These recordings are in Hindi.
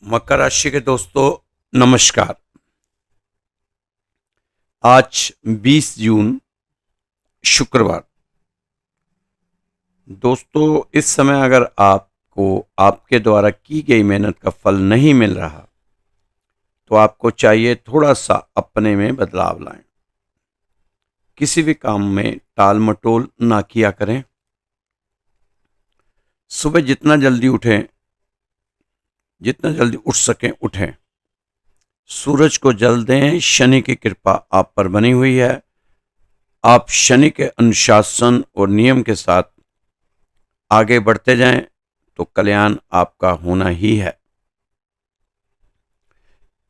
मकर राशि के दोस्तों, नमस्कार। आज 20 जून शुक्रवार। दोस्तों, इस समय अगर आपको आपके द्वारा की गई मेहनत का फल नहीं मिल रहा तो आपको चाहिए थोड़ा सा अपने में बदलाव लाएं। किसी भी काम में टाल मटोल ना किया करें। सुबह जितना जल्दी उठें, जितना जल्दी उठ सकें उठें। सूरज को जल दें। शनि की कृपा आप पर बनी हुई है। आप शनि के अनुशासन और नियम के साथ आगे बढ़ते जाएं तो कल्याण आपका होना ही है।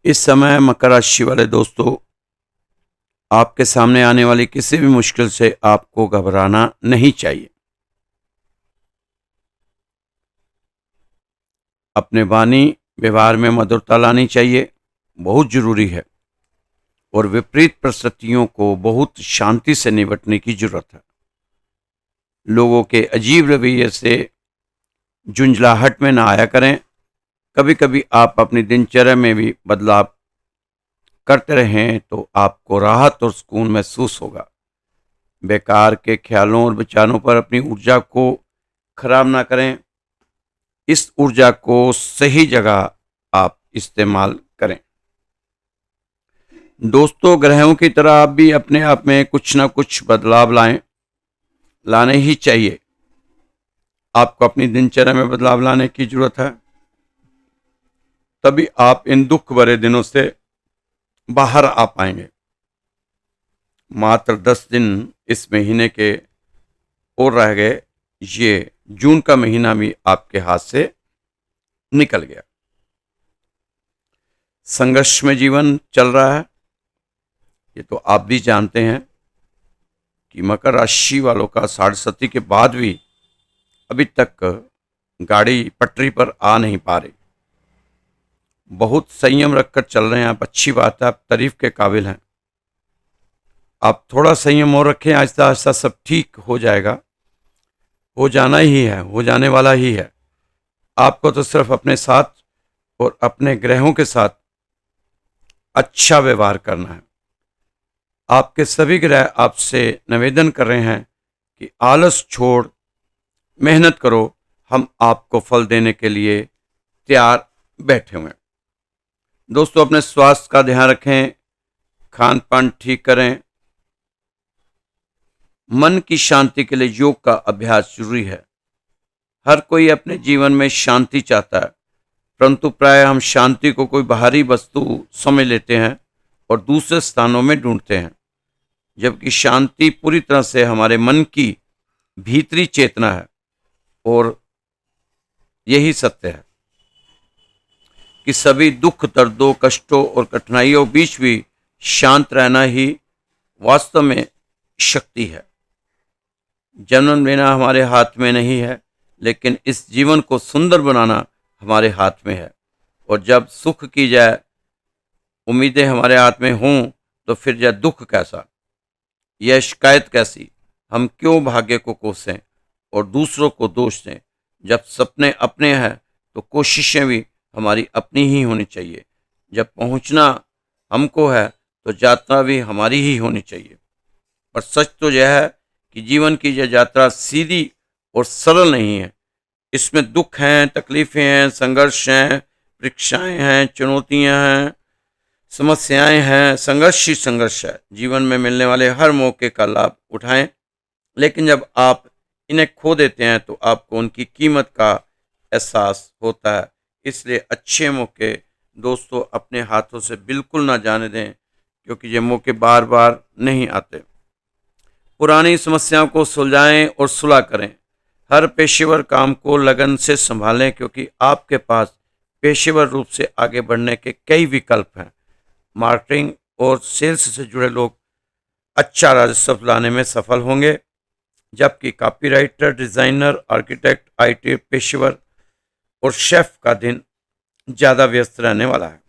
इस समय मकर राशि वाले दोस्तों, आपके सामने आने वाली किसी भी मुश्किल से आपको घबराना नहीं चाहिए। अपने वाणी व्यवहार में मधुरता लानी चाहिए, बहुत जरूरी है। और विपरीत परिस्थितियों को बहुत शांति से निपटने की जरूरत है। लोगों के अजीब रवैये से झुंझलाहट में ना आया करें। कभी कभी आप अपनी दिनचर्या में भी बदलाव करते रहें तो आपको राहत और सुकून महसूस होगा। बेकार के ख्यालों और विचारों पर अपनी ऊर्जा को खराब ना करें। इस ऊर्जा को सही जगह आप इस्तेमाल करें। दोस्तों, ग्रहों की तरह आप भी अपने आप में कुछ ना कुछ बदलाव लाने ही चाहिए। आपको अपनी दिनचर्या में बदलाव लाने की जरूरत है, तभी आप इन दुख भरे दिनों से बाहर आ पाएंगे। मात्र 10 दिन इस महीने के और रह गए। ये जून का महीना भी आपके हाथ से निकल गया। संघर्ष में जीवन चल रहा है, ये तो आप भी जानते हैं कि मकर राशि वालों का 7:30 के बाद भी अभी तक गाड़ी पटरी पर आ नहीं पा रही। बहुत संयम रखकर चल रहे हैं आप। अच्छी बात है, आप तारीफ के काबिल हैं। आप थोड़ा संयम और रखें, आहिस्ता आहिस्ता सब ठीक हो जाएगा। हो जाना ही है, हो जाने वाला ही है। आपको तो सिर्फ अपने साथ और अपने ग्रहों के साथ अच्छा व्यवहार करना है। आपके सभी ग्रह आपसे निवेदन कर रहे हैं कि आलस छोड़ मेहनत करो। हम आपको फल देने के लिए तैयार बैठे हुए हैं। दोस्तों, अपने स्वास्थ्य का ध्यान रखें, खान पान ठीक करें। मन की शांति के लिए योग का अभ्यास जरूरी है। हर कोई अपने जीवन में शांति चाहता है, परंतु प्राय हम शांति को कोई बाहरी वस्तु समझ लेते हैं और दूसरे स्थानों में ढूंढते हैं, जबकि शांति पूरी तरह से हमारे मन की भीतरी चेतना है। और यही सत्य है कि सभी दुख, दर्दों, कष्टों और कठिनाइयों बीच भी शांत रहना ही वास्तव में शक्ति है। जन्म लेना हमारे हाथ में नहीं है, लेकिन इस जीवन को सुंदर बनाना हमारे हाथ में है। और जब सुख की जाए उम्मीदें हमारे हाथ में हों तो फिर यह दुख कैसा, यह शिकायत कैसी। हम क्यों भाग्य को कोसें और दूसरों को दोष दें। जब सपने अपने हैं तो कोशिशें भी हमारी अपनी ही होनी चाहिए। जब पहुंचना हमको है तो यात्रा भी हमारी ही होनी चाहिए। पर सच तो यह है कि जीवन की यह यात्रा सीधी और सरल नहीं है। इसमें दुख हैं, तकलीफें हैं, संघर्ष हैं, परीक्षाएं हैं, चुनौतियां हैं, समस्याएं हैं। संघर्ष ही संघर्ष है। जीवन में मिलने वाले हर मौके का लाभ उठाएं, लेकिन जब आप इन्हें खो देते हैं तो आपको उनकी कीमत का एहसास होता है। इसलिए अच्छे मौके दोस्तों अपने हाथों से बिल्कुल ना जाने दें, क्योंकि ये मौके बार बार नहीं आते। पुरानी समस्याओं को सुलझाएं और सुलह करें। हर पेशेवर काम को लगन से संभालें, क्योंकि आपके पास पेशेवर रूप से आगे बढ़ने के कई विकल्प हैं। मार्केटिंग और सेल्स से जुड़े लोग अच्छा राजस्व लाने में सफल होंगे, जबकि कॉपीराइटर, डिजाइनर, आर्किटेक्ट, आईटी पेशेवर और शेफ का दिन ज्यादा व्यस्त रहने वाला है।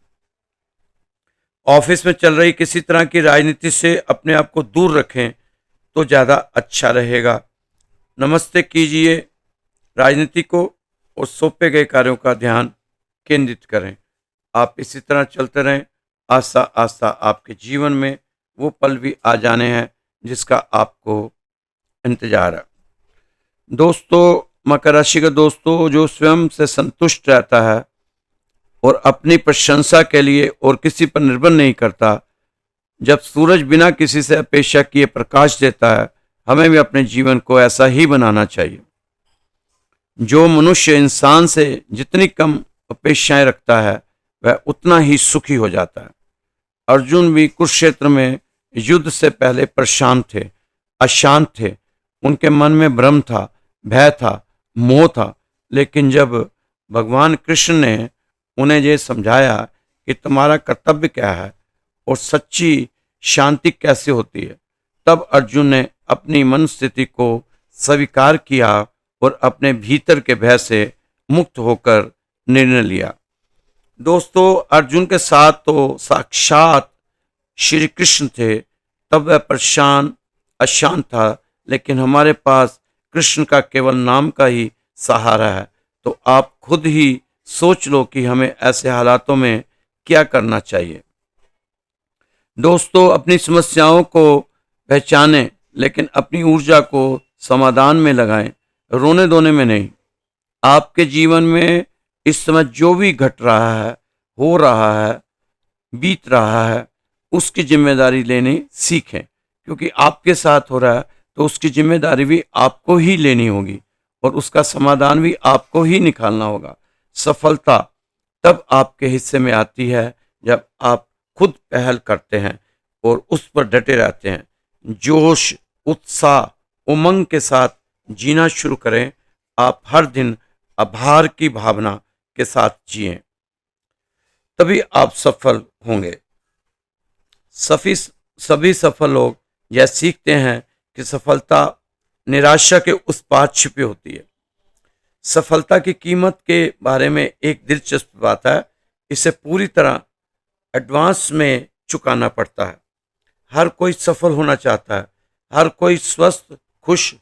ऑफिस में चल रही किसी तरह की राजनीति से अपने आप को दूर रखें तो ज्यादा अच्छा रहेगा। नमस्ते कीजिए राजनीति को और सौंपे गए कार्यों का ध्यान केंद्रित करें। आप इसी तरह चलते रहें, आस्ता आस्ता आपके जीवन में वो पल भी आ जाने हैं जिसका आपको इंतजार है। दोस्तों, मकर राशि के दोस्तों, जो स्वयं से संतुष्ट रहता है और अपनी प्रशंसा के लिए और किसी पर निर्भर नहीं करता, जब सूरज बिना किसी से अपेक्षा किए प्रकाश देता है, हमें भी अपने जीवन को ऐसा ही बनाना चाहिए। जो मनुष्य इंसान से जितनी कम अपेक्षाएं रखता है, वह उतना ही सुखी हो जाता है। अर्जुन भी कुरुक्षेत्र में युद्ध से पहले परेशान थे, अशांत थे, उनके मन में भ्रम था, भय था, मोह था। लेकिन जब भगवान कृष्ण ने उन्हें ये समझाया कि तुम्हारा कर्तव्य क्या है और सच्ची शांति कैसे होती है, तब अर्जुन ने अपनी मन स्थिति को स्वीकार किया और अपने भीतर के भय से मुक्त होकर निर्णय लिया। दोस्तों, अर्जुन के साथ तो साक्षात श्री कृष्ण थे, तब वह परेशान अशांत था, लेकिन हमारे पास कृष्ण का केवल नाम का ही सहारा है। तो आप खुद ही सोच लो कि हमें ऐसे हालातों में क्या करना चाहिए। दोस्तों, अपनी समस्याओं को पहचानें, लेकिन अपनी ऊर्जा को समाधान में लगाएं, रोने धोने में नहीं। आपके जीवन में इस समय जो भी घट रहा है, हो रहा है, बीत रहा है, उसकी जिम्मेदारी लेनी सीखें, क्योंकि आपके साथ हो रहा है तो उसकी जिम्मेदारी भी आपको ही लेनी होगी और उसका समाधान भी आपको ही निकालना होगा। सफलता तब आपके हिस्से में आती है जब आप खुद पहल करते हैं और उस पर डटे रहते हैं। जोश, उत्साह, उमंग के साथ जीना शुरू करें। आप हर दिन आभार की भावना के साथ जिएं, तभी आप सफल होंगे। सभी सफल लोग यह सीखते हैं कि सफलता निराशा के उस पार छिपी होती है। सफलता की कीमत के बारे में एक दिलचस्प बात है, इसे पूरी तरह एडवांस में चुकाना पड़ता है। हर कोई सफल होना चाहता है, हर कोई स्वस्थ, खुश,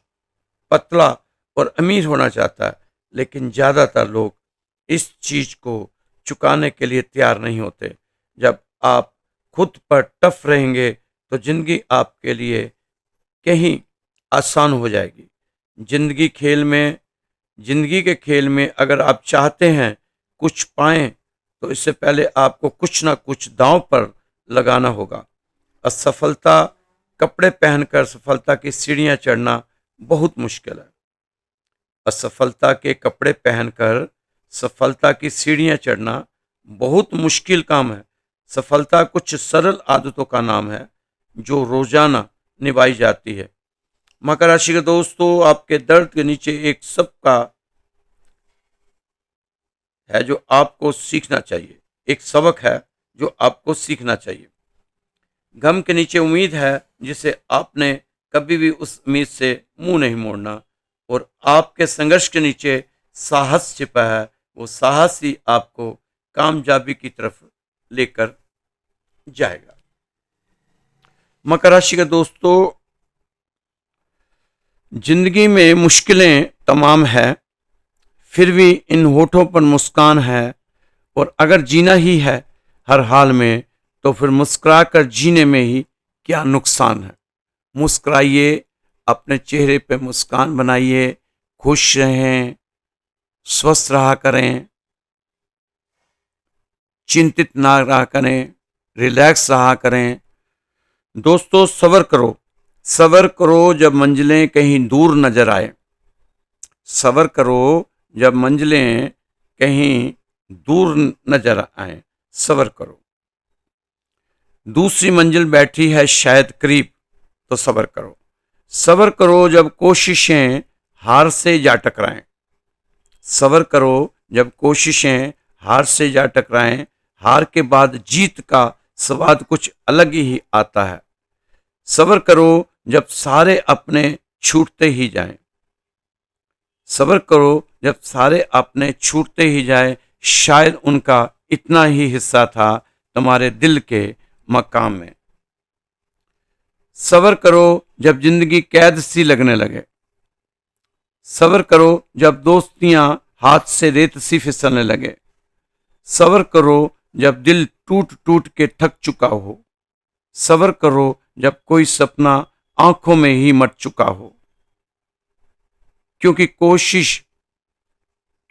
पतला और अमीर होना चाहता है, लेकिन ज़्यादातर लोग इस चीज को चुकाने के लिए तैयार नहीं होते। जब आप खुद पर टफ रहेंगे तो जिंदगी आपके लिए कहीं आसान हो जाएगी। जिंदगी के खेल में अगर आप चाहते हैं कुछ पाएं, तो इससे पहले आपको कुछ ना कुछ दांव पर लगाना होगा। असफलता कपड़े पहनकर सफलता की सीढ़ियां चढ़ना बहुत मुश्किल है। असफलता के कपड़े पहनकर सफलता की सीढ़ियां चढ़ना बहुत मुश्किल काम है। सफलता कुछ सरल आदतों का नाम है जो रोजाना निभाई जाती है। मकर राशि के दोस्तों, आपके दर्द के नीचे एक सबका है जो आपको सीखना चाहिए, एक सबक है जो आपको सीखना चाहिए। गम के नीचे उम्मीद है जिसे आपने कभी भी उस उम्मीद से मुंह नहीं मोड़ना, और आपके संघर्ष के नीचे साहस छिपा है, वो साहस ही आपको कामयाबी की तरफ लेकर जाएगा। मकर राशि के दोस्तों, जिंदगी में मुश्किलें तमाम है, फिर भी इन होठों पर मुस्कान है, और अगर जीना ही है हर हाल में तो फिर मुस्कुरा कर जीने में ही क्या नुकसान है। मुस्कुराइए, अपने चेहरे पे मुस्कान बनाइए, खुश रहें, स्वस्थ रहा करें, चिंतित ना रहा करें, रिलैक्स रहा करें। दोस्तों, सब्र करो जब मंजिलें कहीं दूर नजर आए। सब्र करो जब मंजिलें कहीं दूर नजर आए। सब्र करो। दूसरी मंजिल बैठी है शायद करीब, तो सब्र करो। सब्र करो जब कोशिशें हार से जा टकराएं। सब्र करो जब कोशिशें हार से जा टकराएं। हार के बाद जीत का स्वाद कुछ अलग ही आता है। सब्र करो जब सारे अपने छूटते ही जाएं। सब्र करो जब सारे अपने छूटते ही जाए, शायद उनका इतना ही हिस्सा था तुम्हारे दिल के मकाम में। सब्र करो जब जिंदगी कैद सी लगने लगे। सब्र करो जब दोस्तियां हाथ से रेत सी फिसलने लगे। सब्र करो जब दिल टूट टूट के थक चुका हो। सब्र करो जब कोई सपना आंखों में ही मर चुका हो।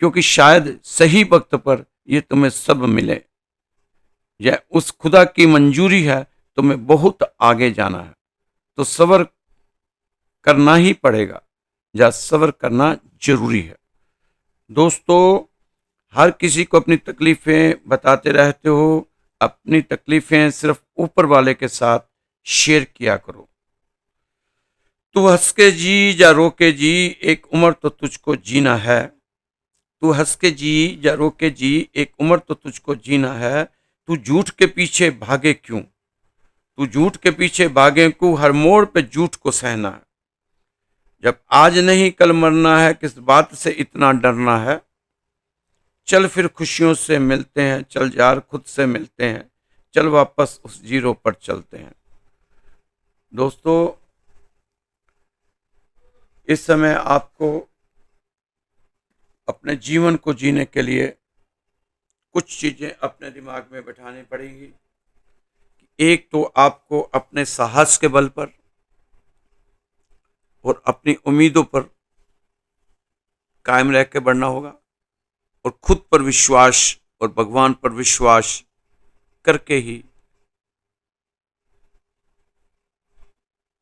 क्योंकि शायद सही वक्त पर ये तुम्हें सब मिले। यह उस खुदा की मंजूरी है, तुम्हें बहुत आगे जाना है तो सब्र करना ही पड़ेगा, या सब्र करना जरूरी है। दोस्तों, हर किसी को अपनी तकलीफें बताते रहते हो। अपनी तकलीफें सिर्फ ऊपर वाले के साथ शेयर किया करो। तू हंस के जी या रो के जी, एक उम्र तो तुझको जीना है। तू हंस के जी या रो के जी, एक उम्र तो तुझको जीना है। तू झूठ के पीछे भागे क्यों? तू झूठ के पीछे भागे क्यों? हर मोड़ पे झूठ को सहना है। जब आज नहीं कल मरना है, किस बात से इतना डरना है? चल फिर खुशियों से मिलते हैं, चल यार खुद से मिलते हैं, चल वापस उस जीरो पर चलते हैं। दोस्तों, इस समय आपको अपने जीवन को जीने के लिए कुछ चीजें अपने दिमाग में बैठानी पड़ेगी। एक तो आपको अपने साहस के बल पर और अपनी उम्मीदों पर कायम रह के बढ़ना होगा, और खुद पर विश्वास और भगवान पर विश्वास करके ही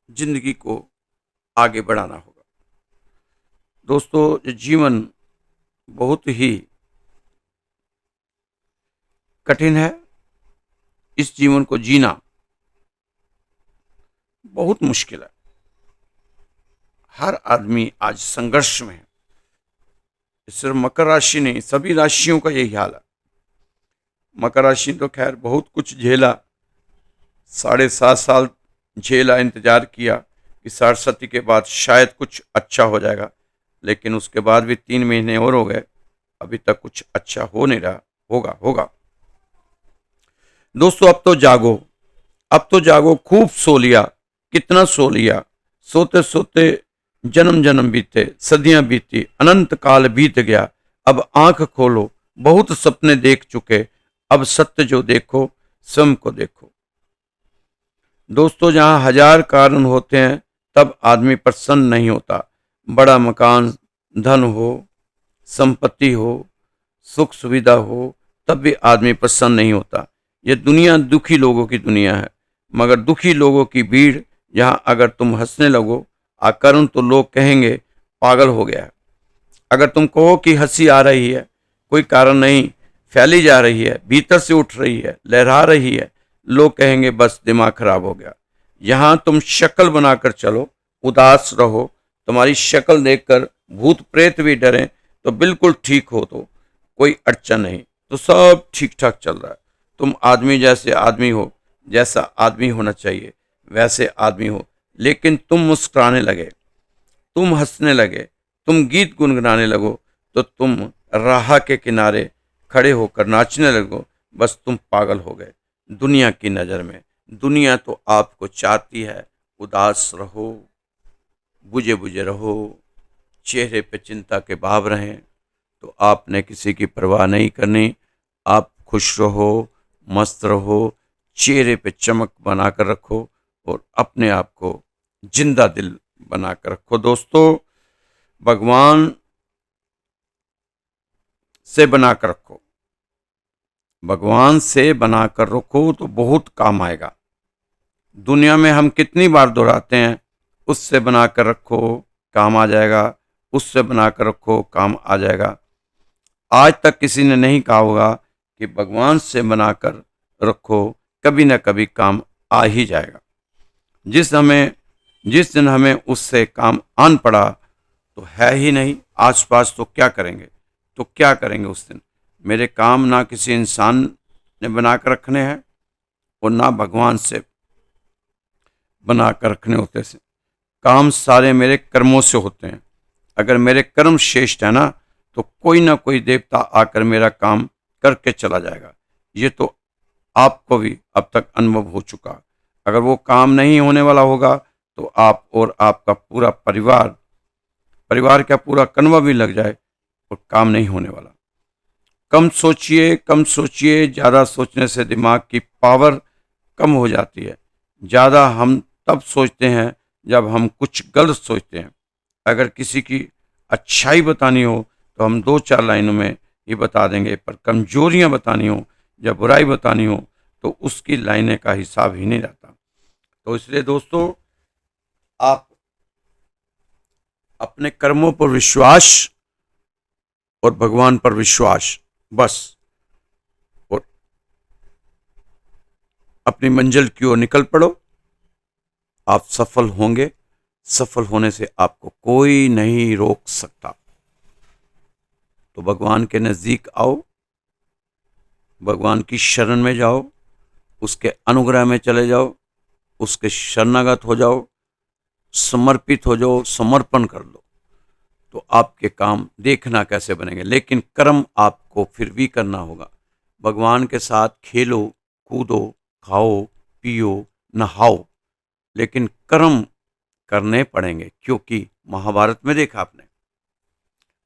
जिंदगी को आगे बढ़ाना होगा। दोस्तों, ये जीवन बहुत ही कठिन है। इस जीवन को जीना बहुत मुश्किल है। हर आदमी आज संघर्ष में है। सिर्फ मकर राशि नहीं, सभी राशियों का यही हाल है। मकर राशि तो खैर बहुत कुछ झेला, 7.5 साल झेला, इंतजार किया कि 67 के बाद शायद कुछ अच्छा हो जाएगा, लेकिन उसके बाद भी 3 महीने और हो गए, अभी तक कुछ अच्छा हो नहीं रहा। होगा। दोस्तों, अब तो जागो, खूब सो लिया, कितना सो लिया। सोते सोते जन्म जन्म बीते, सदियां बीती, अनंत काल बीत गया। अब आंख खोलो, बहुत सपने देख चुके, अब सत्य जो देखो स्वयं को देखो। दोस्तों, जहां 1000 कारण होते हैं तब आदमी प्रसन्न नहीं होता। बड़ा मकान, धन हो, संपत्ति हो, सुख सुविधा हो, तब भी आदमी प्रसन्न नहीं होता। यह दुनिया दुखी लोगों की दुनिया है, मगर दुखी लोगों की भीड़। यहाँ अगर तुम हंसने लगो आकरण तो लोग कहेंगे पागल हो गया है। अगर तुम कहो कि हंसी आ रही है, कोई कारण नहीं, फैली जा रही है, भीतर से उठ रही है, लहरा रही है, लोग कहेंगे बस दिमाग खराब हो गया। यहाँ तुम शक्ल बनाकर चलो, उदास रहो, तुम्हारी शक्ल देखकर भूत प्रेत भी डरें तो बिल्कुल ठीक हो, तो कोई अड़चन नहीं, तो सब ठीक ठाक चल रहा है। तुम आदमी जैसे आदमी हो, जैसा आदमी होना चाहिए वैसे आदमी हो। लेकिन तुम मुस्कुराने लगे, तुम हंसने लगे, तुम गीत गुनगुनाने लगो, तो तुम राह के किनारे खड़े होकर नाचने लगो, बस तुम पागल हो गए दुनिया की नज़र में। दुनिया तो आपको चाहती है उदास रहो, बुझे बुझे रहो, चेहरे पे चिंता के भाव रहें, तो आपने किसी की परवाह नहीं करनी। आप खुश रहो, मस्त रहो, चेहरे पे चमक बनाकर रखो और अपने आप को जिंदा दिल बनाकर रखो। दोस्तों, भगवान से बनाकर रखो, भगवान से बनाकर रखो तो बहुत काम आएगा। दुनिया में हम कितनी बार दोहराते हैं, उससे बनाकर रखो काम आ जाएगा, उससे बनाकर रखो काम आ जाएगा। आज तक किसी ने नहीं कहा होगा कि भगवान से बनाकर रखो, कभी ना कभी काम आ ही जाएगा। जिस दिन हमें उससे काम आन पड़ा तो है ही नहीं आसपास, तो क्या करेंगे उस दिन। मेरे काम ना किसी इंसान ने बनाकर रखने हैं और ना भगवान से बनाकर रखने होते से। काम सारे मेरे कर्मों से होते हैं। अगर मेरे कर्म श्रेष्ठ है ना, तो कोई ना कोई देवता आकर मेरा काम करके चला जाएगा। ये तो आपको भी अब तक अनुभव हो चुका। अगर वो काम नहीं होने वाला होगा तो आप और आपका पूरा परिवार का पूरा कनवा भी लग जाए और काम नहीं होने वाला। कम सोचिए, ज़्यादा सोचने से दिमाग की पावर कम हो जाती है। ज़्यादा हम तब सोचते हैं जब हम कुछ गलत सोचते हैं। अगर किसी की अच्छाई बतानी हो तो हम 2-4 लाइनों में ही बता देंगे, पर कमजोरियां बतानी हो या बुराई बतानी हो तो उसकी लाइनें का हिसाब ही नहीं रहता। तो इसलिए दोस्तों, आप अपने कर्मों पर विश्वास और भगवान पर विश्वास, बस, और अपनी मंजिल की ओर निकल पड़ो। आप सफल होंगे। सफल होने से आपको कोई नहीं रोक सकता। तो भगवान के नजदीक आओ, भगवान की शरण में जाओ, उसके अनुग्रह में चले जाओ, उसके शरणागत हो जाओ, समर्पित हो जाओ, समर्पण कर लो। तो आपके काम देखना कैसे बनेंगे, लेकिन कर्म आपको फिर भी करना होगा। भगवान के साथ खेलो, कूदो, खाओ, पियो, नहाओ, लेकिन कर्म करने पड़ेंगे। क्योंकि महाभारत में देखा आपने,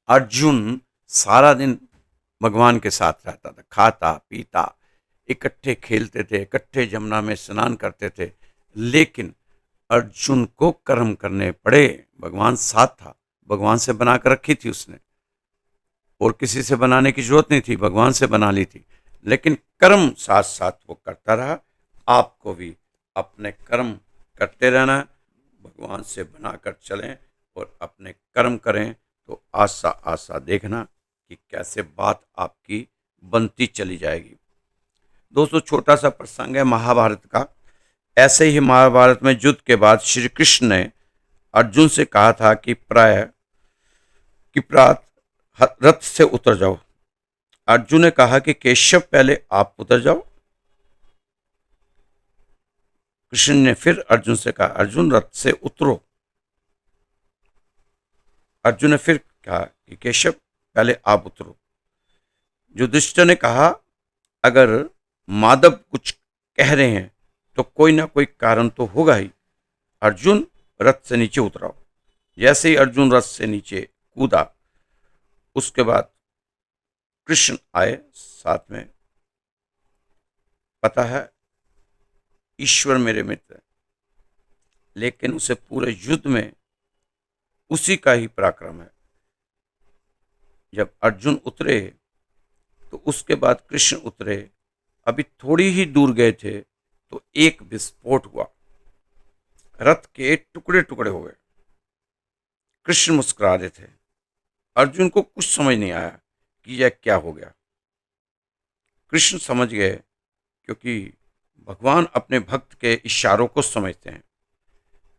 अर्जुन सारा दिन भगवान के साथ रहता था, खाता पीता, इकट्ठे खेलते थे, इकट्ठे जमुना में स्नान करते थे, लेकिन अर्जुन को कर्म करने पड़े। भगवान साथ था, भगवान से बना कर रखी थी उसने, और किसी से बनाने की जरूरत नहीं थी, भगवान से बना ली थी। लेकिन कर्म साथ साथ वो करता रहा। आपको भी अपने कर्म करते रहना है, भगवान से बनाकर चलें और अपने कर्म करें। तो आशा आशा देखना कि कैसे बात आपकी बनती चली जाएगी। दोस्तों, छोटा सा प्रसंग है महाभारत का। ऐसे ही महाभारत में युद्ध के बाद श्री कृष्ण ने अर्जुन से कहा था कि प्रात रथ से उतर जाओ। अर्जुन ने कहा कि केशव, पहले आप उतर जाओ। कृष्ण ने फिर अर्जुन से कहा, अर्जुन रथ से उतरो। अर्जुन ने फिर कहा कि केशव, पहले आप उतरो। युधिष्ठिर ने कहा, अगर माधव कुछ कह रहे हैं तो कोई ना कोई कारण तो होगा ही। अर्जुन, रथ से नीचे उतराओ। जैसे ही अर्जुन रथ से नीचे कूदा, उसके बाद कृष्ण आए साथ में। पता है, ईश्वर मेरे मित्र है, लेकिन उसे पूरे युद्ध में उसी का ही पराक्रम है। जब अर्जुन उतरे तो उसके बाद कृष्ण उतरे। अभी थोड़ी ही दूर गए थे तो एक विस्फोट हुआ, रथ के टुकड़े टुकड़े हो गए। कृष्ण मुस्कुरा रहे थे। अर्जुन को कुछ समझ नहीं आया कि यह क्या हो गया। कृष्ण समझ गए, क्योंकि भगवान अपने भक्त के इशारों को समझते हैं।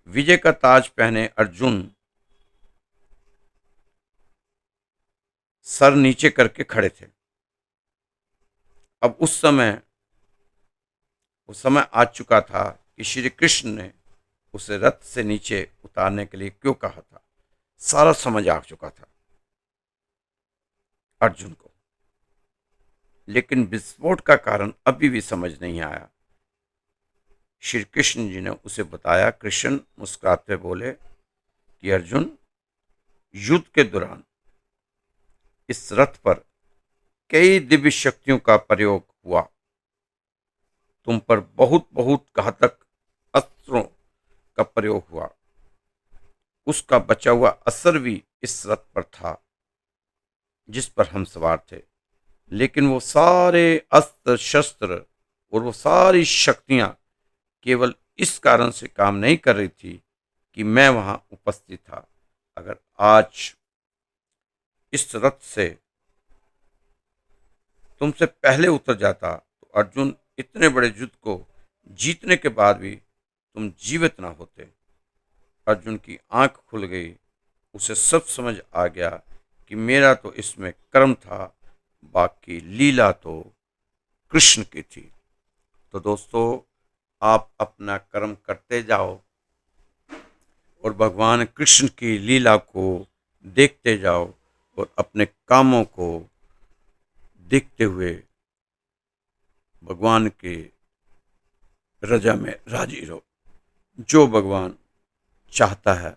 विजय का ताज पहने अर्जुन सर नीचे करके खड़े थे। अब उस समय आ चुका था कि श्री कृष्ण ने उसे रथ से नीचे उतारने के लिए क्यों कहा था। सारा समझ आ चुका था अर्जुन को, लेकिन विस्फोट का कारण अभी भी समझ नहीं आया। श्री कृष्ण जी ने उसे बताया। कृष्ण मुस्कुराते बोले कि अर्जुन, युद्ध के दौरान इस रथ पर कई दिव्य शक्तियों का प्रयोग हुआ। तुम पर बहुत बहुत घातक अस्त्रों का प्रयोग हुआ। उसका बचा हुआ असर भी इस रथ पर था जिस पर हम सवार थे। लेकिन वो सारे अस्त्र शस्त्र और वो सारी शक्तियां केवल इस कारण से काम नहीं कर रही थी कि मैं वहां उपस्थित था। अगर आज इस रथ से तुमसे पहले उतर जाता तो अर्जुन, इतने बड़े युद्ध को जीतने के बाद भी तुम जीवित ना होते। अर्जुन की आंख खुल गई। उसे सब समझ आ गया कि मेरा तो इसमें कर्म था, बाकी लीला तो कृष्ण की थी। तो दोस्तों, आप अपना कर्म करते जाओ और भगवान कृष्ण की लीला को देखते जाओ और अपने कामों को देखते हुए भगवान के रजा में राजी रहो। जो भगवान चाहता है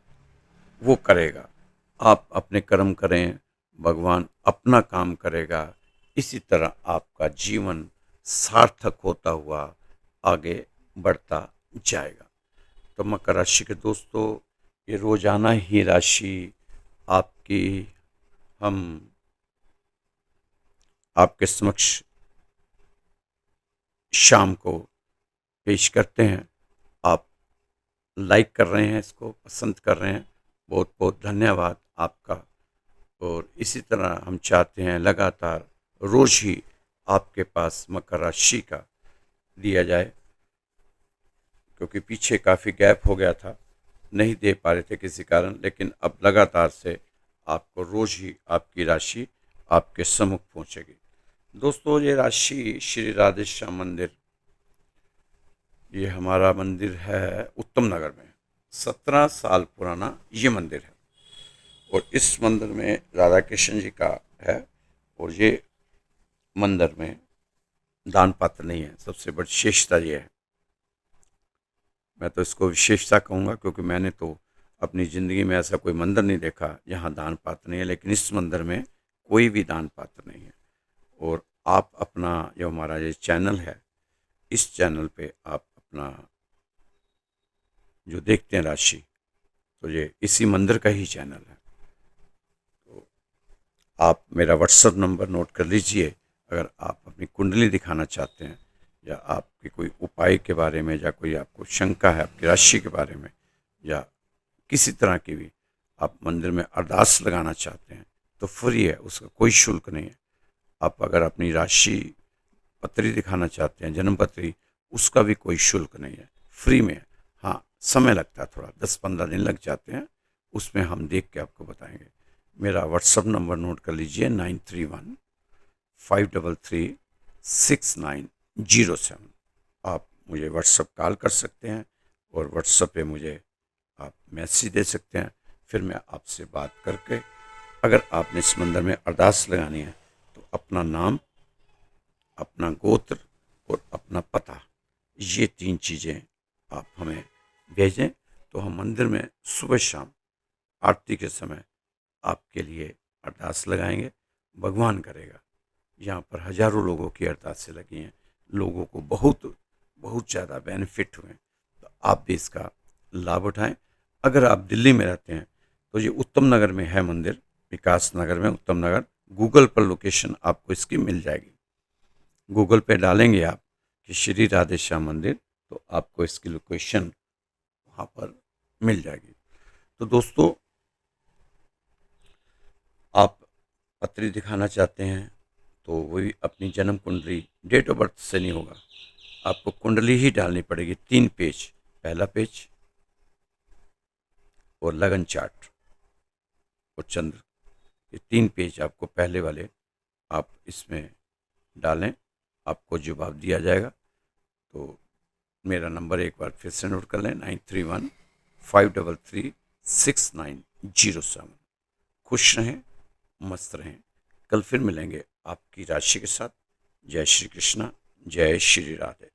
वो करेगा। आप अपने कर्म करें, भगवान अपना काम करेगा। इसी तरह आपका जीवन सार्थक होता हुआ आगे बढ़ता जाएगा। तो मकर राशि के दोस्तों, ये रोजाना ही राशि आपकी हम आपके समक्ष शाम को पेश करते हैं। आप लाइक कर रहे हैं, इसको पसंद कर रहे हैं, बहुत बहुत धन्यवाद आपका। और इसी तरह हम चाहते हैं लगातार रोज ही आपके पास मकर राशि का दिया जाए, क्योंकि पीछे काफ़ी गैप हो गया था, नहीं दे पा रहे थे किसी कारण, लेकिन अब लगातार से आपको रोज ही आपकी राशि आपके सम्मुख पहुंचेगी। दोस्तों, ये राशि श्री राधे श्याम मंदिर, ये हमारा मंदिर है उत्तम नगर में। 17 साल पुराना ये मंदिर है और इस मंदिर में राधा कृष्ण जी का है। और ये मंदिर में दान पात्र नहीं है, सबसे बड़ी विशेषता ये है। मैं तो इसको विशेषता कहूँगा, क्योंकि मैंने तो अपनी ज़िंदगी में ऐसा कोई मंदिर नहीं देखा जहाँ दान पात्र नहीं है, लेकिन इस मंदिर में कोई भी दान पात्र नहीं है। और आप अपना जो हमारा ये चैनल है, इस चैनल पे आप अपना जो देखते हैं राशि, तो ये इसी मंदिर का ही चैनल है। तो आप मेरा व्हाट्सएप नंबर नोट कर लीजिए। अगर आप अपनी कुंडली दिखाना चाहते हैं, या आपके कोई उपाय के बारे में, या कोई आपको शंका है आपकी राशि के बारे में, या किसी तरह की भी आप मंदिर में अरदास लगाना चाहते हैं, तो फ्री है, उसका कोई शुल्क नहीं है। आप अगर अपनी राशि पत्री दिखाना चाहते हैं, जन्म पत्री, उसका भी कोई शुल्क नहीं है, फ्री में है। हाँ, समय लगता है, थोड़ा 10-15 दिन लग जाते हैं, उसमें हम देख के आपको बताएंगे। मेरा व्हाट्सअप नंबर नोट कर लीजिए, 9315336907। आप मुझे व्हाट्सअप कॉल कर सकते हैं और व्हाट्सअप पे मुझे आप मैसेज दे सकते हैं। फिर मैं आपसे बात करके, अगर आपने इस मंदिर में अरदास लगानी है, तो अपना नाम, अपना गोत्र और अपना पता, ये 3 चीज़ें आप हमें भेजें, तो हम मंदिर में सुबह शाम आरती के समय आपके लिए अरदास लगाएंगे। भगवान करेगा, यहाँ पर हजारों लोगों की अरदासें लगी हैं, लोगों को बहुत बहुत ज़्यादा बेनिफिट हुए, तो आप भी इसका लाभ उठाएं। अगर आप दिल्ली में रहते हैं, तो ये उत्तम नगर में है मंदिर, विकास नगर में उत्तम नगर। गूगल पर लोकेशन आपको इसकी मिल जाएगी। गूगल पे डालेंगे आप कि श्री राधे श्याम मंदिर, तो आपको इसकी लोकेशन वहाँ पर मिल जाएगी। तो दोस्तों, आप पत्री दिखाना चाहते हैं, तो वही अपनी जन्म कुंडली, डेट ऑफ बर्थ से नहीं होगा, आपको कुंडली ही डालनी पड़ेगी। 3 पेज, पहला पेज और लगन चार्ट और चंद्र, ये 3 पेज आपको पहले वाले आप इसमें डालें, आपको जवाब दिया जाएगा। तो मेरा नंबर एक बार फिर से नोट कर लें, 9315336907। खुश रहें, मस्त रहें। कल फिर मिलेंगे आपकी राशि के साथ। जय श्री कृष्णा, जय श्री राधे।